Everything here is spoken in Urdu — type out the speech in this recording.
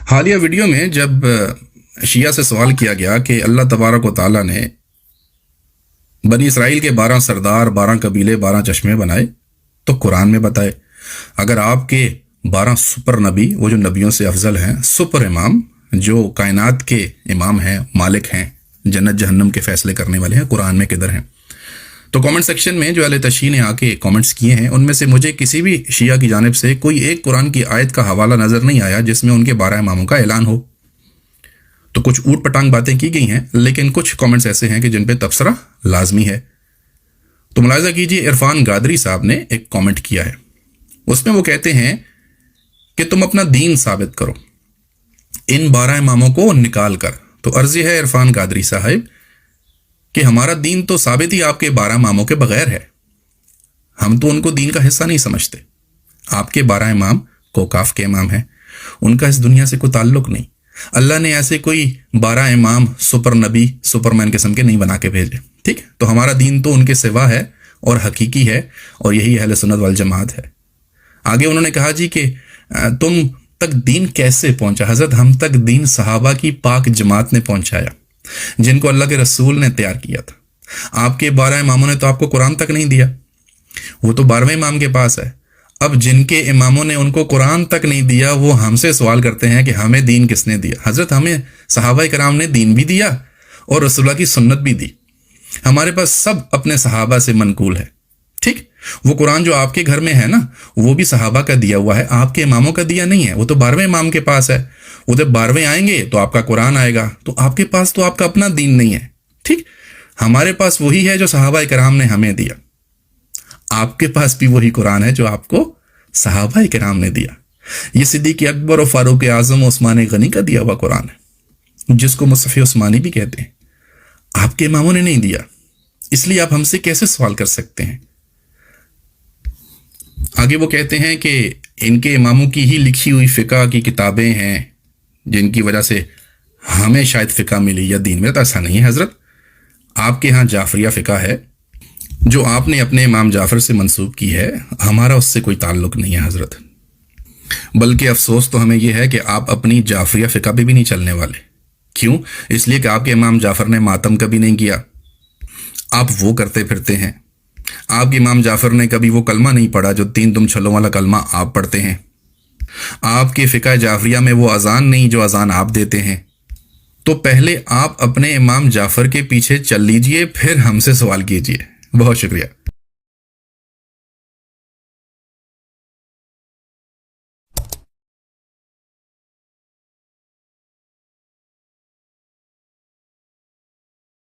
حالیہ ویڈیو میں جب شیعہ سے سوال کیا گیا کہ اللہ تبارک و تعالیٰ نے بنی اسرائیل کے 12 سردار، 12 قبیلے، 12 چشمے بنائے تو قرآن میں بتائے۔ اگر آپ کے 12 سپر نبی، وہ جو نبیوں سے افضل ہیں، سپر امام جو کائنات کے امام ہیں، مالک ہیں، جنت جہنم کے فیصلے کرنے والے ہیں، قرآن میں کدھر ہیں؟ تو کامنٹ سیکشن میں جو اہل تشیع نے آ کے کامنٹس کیے ہیں ان میں سے مجھے کسی بھی شیعہ کی جانب سے کوئی ایک قرآن کی آیت کا حوالہ نظر نہیں آیا جس میں ان کے 12 اماموں کا اعلان ہو۔ تو کچھ اوٹ پٹانگ باتیں کی گئی ہیں، لیکن کچھ کامنٹس ایسے ہیں کہ جن پہ تبصرہ لازمی ہے۔ تو ملاحظہ کیجیے، عرفان گادری صاحب نے ایک کامنٹ کیا ہے، اس میں وہ کہتے ہیں کہ تم اپنا دین ثابت کرو ان 12 اماموں کو نکال کر۔ تو عرض یہ ہے عرفان گادری صاحب کہ ہمارا دین تو ثابت ہی آپ کے 12 اماموں کے بغیر ہے، ہم تو ان کو دین کا حصہ نہیں سمجھتے۔ آپ کے 12 امام کوکاف کے امام ہیں، ان کا اس دنیا سے کوئی تعلق نہیں۔ اللہ نے ایسے کوئی 12 امام سپر نبی، سپر مین قسم کے نہیں بنا کے بھیجے، ٹھیک؟ تو ہمارا دین تو ان کے سوا ہے اور حقیقی ہے، اور یہی اہل سنت والجماعت ہے۔ آگے انہوں نے کہا جی کہ تم تک دین کیسے پہنچا؟ حضرت ہم تک دین صحابہ کی پاک جماعت نے پہنچایا، جن کو اللہ کے رسول نے تیار کیا تھا۔ آپ کے 12 اماموں نے تو آپ کو قرآن تک نہیں دیا، وہ تو 12ویں امام کے پاس ہے۔ اب جن کے اماموں نے ان کو قرآن تک نہیں دیا، وہ ہم سے سوال کرتے ہیں کہ ہمیں دین کس نے دیا؟ حضرت ہمیں صحابہ کرام نے دین بھی دیا اور رسول اللہ کی سنت بھی دی۔ ہمارے پاس سب اپنے صحابہ سے منقول ہے، ٹھیک؟ وہ قرآن جو آپ کے گھر میں ہے نا، وہ بھی صحابہ کا دیا ہوا ہے، آپ کے اماموں کا دیا نہیں ہے۔ وہ تو 12ویں امام کے پاس ہے، وہ جب 12ویں آئیں گے تو آپ کا قرآن آئے گا۔ تو آپ کے پاس تو آپ کا اپنا دین نہیں ہے، ٹھیک؟ ہمارے پاس وہی ہے جو صحابہ کرام نے ہمیں دیا، آپ کے پاس بھی وہی قرآن ہے جو آپ کو صحابہ کرام نے دیا۔ یہ صدیق اکبر و فاروق اعظم و عثمان غنی کا دیا ہوا قرآن ہے، جس کو مصحف عثمانی بھی کہتے ہیں۔ آپ کے اماموں نے نہیں دیا، اس لیے آپ ہم سے کیسے سوال کر سکتے ہیں؟ آگے وہ کہتے ہیں کہ ان کے اماموں کی ہی لکھی ہوئی فقہ کی کتابیں ہیں جن کی وجہ سے ہمیں شاید فقہ ملی یا دین میں۔ تو ایسا نہیں ہے حضرت، آپ کے ہاں جعفریہ فقہ ہے جو آپ نے اپنے امام جعفر سے منسوب کی ہے، ہمارا اس سے کوئی تعلق نہیں ہے حضرت۔ بلکہ افسوس تو ہمیں یہ ہے کہ آپ اپنی جعفریہ فقہ پہ بھی نہیں چلنے والے۔ کیوں؟ اس لیے کہ آپ کے امام جعفر نے ماتم کبھی نہیں کیا، آپ وہ کرتے پھرتے ہیں۔ آپ کے امام جعفر نے کبھی وہ کلمہ نہیں پڑھا جو 3 دم چھلوں والا کلمہ آپ پڑھتے ہیں۔ آپ کے فقہ جعفریہ میں وہ اذان نہیں جو اذان آپ دیتے ہیں۔ تو پہلے آپ اپنے امام جعفر کے پیچھے چل لیجئے، پھر ہم سے سوال کیجئے۔ بہت شکریہ۔